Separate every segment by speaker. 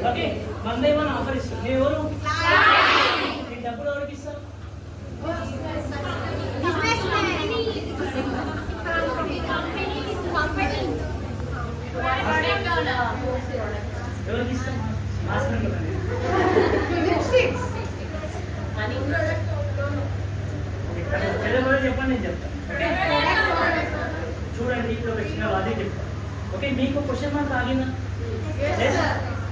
Speaker 1: Okay, 1/1 offer ఇస్తాను. నేను ఎవరు నేను డబ్బులు ఎవరికి ఇస్తాను? ఎవరికి ఇస్తాం? చెప్పండి, నేను చెప్తాను. చూడండి, ఇప్పుడు ఒక చిన్న అదే చెప్తాను. ఓకే, మీకు క్వశ్చన్ మార్క్ ఆగిందా?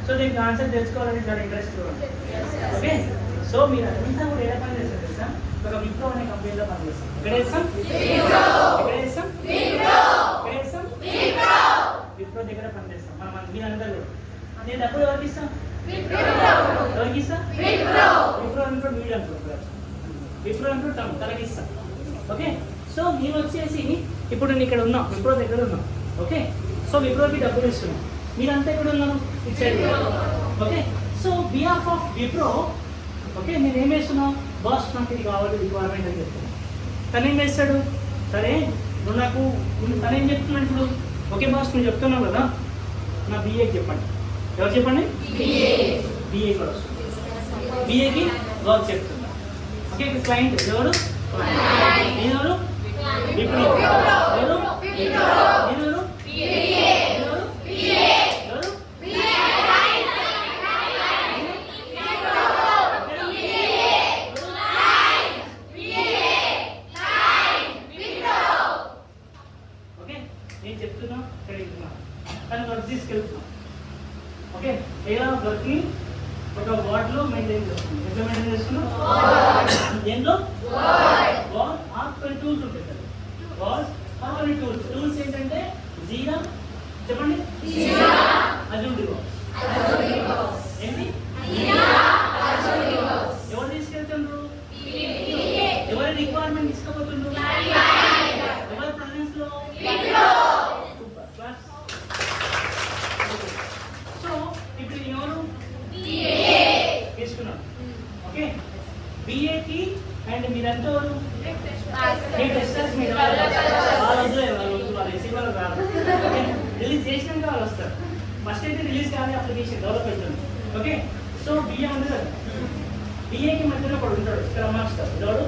Speaker 1: సో దీనికి ఆన్సర్ తెలుసుకోవాలని చాలా ఇంట్రెస్ట్ చూడండి. ఓకే, సో మీరు అంతా కూడా ఎలా పని చేస్తారు తెలుసా? ఒక విప్రో అనే కంపెనీలో పనిచేస్తాం. ఎక్కడ వేస్తాం? విప్రో దగ్గర పనిచేస్తాం. మనం మీరందరూ నేను డబ్బులు ఎవరికి ఇస్తాం? ఎవరికి ఇస్తాం? విప్రో అంటూ వీడు అంటున్నారు. విప్రో అంటూ తనకి ఇస్తాం. ఓకే, సో నేను వచ్చేసి ఇప్పుడు నేను ఇక్కడ ఉన్నాం, విప్రో దగ్గర ఉన్నాం. ఓకే, సో విప్రోకి డబ్బులు ఇస్తున్నాం. మీరంతా ఇక్కడ ఉన్నాను, ఇటు side. Okay, so behalf of Wipro, okay, నేను ఏం వేస్తున్నావు? బాస్ నాకు ఇది కావాలి, రిక్వైర్మెంట్ అని చెప్తున్నాను. తను ఏం చేస్తాడు? సరే నువ్వు నాకు తను ఏం చెప్తున్నాడు ఇప్పుడు? ఓకే బాస్, నువ్వు చెప్తున్నావు కదా, నా బిఏకి చెప్పండి. ఎవరు చెప్పండి? బిఏ కూడా వస్తుంది. బిఏకి వర్క్ చెప్తున్నా. ఓకే, ఇక్కడ క్లయింట్ ఎవరు? నేను విప్రో. ఎవరు? నేను నేను చెప్తున్నా, ఇక్కడ కానీ వర్క్ తీసుకెళ్తున్నా. ఓకే, ఎలా వర్క్ని ఒక వార్డ్లో మెయింటైన్ చేస్తున్నాం. ఎట్లా మెయింటైన్ చేస్తున్నాం? దేంట్లో? వార్డ్ ఆర్ కొన్ని టూల్స్ ఉంటాయి కదా. వార్డ్ ఆర్ కొన్ని టూల్స్ ఏంటంటే జీరా, చెప్పండి, అజూర్ ఏంటి? ఎవరు తీసుకెళ్తుండ్రు? ఎవరి రిక్వైర్మెంట్ తీసుకుపోతుండ్రు? ఎవరి ప్రజెన్స్ లో? సో ఇప్పుడు ఎవరు తీసుకున్నాం? ఓకే, బిఏకి అండ్ మీరంతా ఎవరు? రిలీజ్ చేసినాక వాళ్ళు వస్తారు. ఫస్ట్ అయితే రిలీజ్ కావాలి, అప్లికేషన్ డెవలప్ అవుతుంది. ఓకే, సో బిఏ ఉంది కదా, బిఏకి మధ్యలో ఒకడు ఉంటాడు, స్క్రమ్ మాస్టర్. ఎవడు?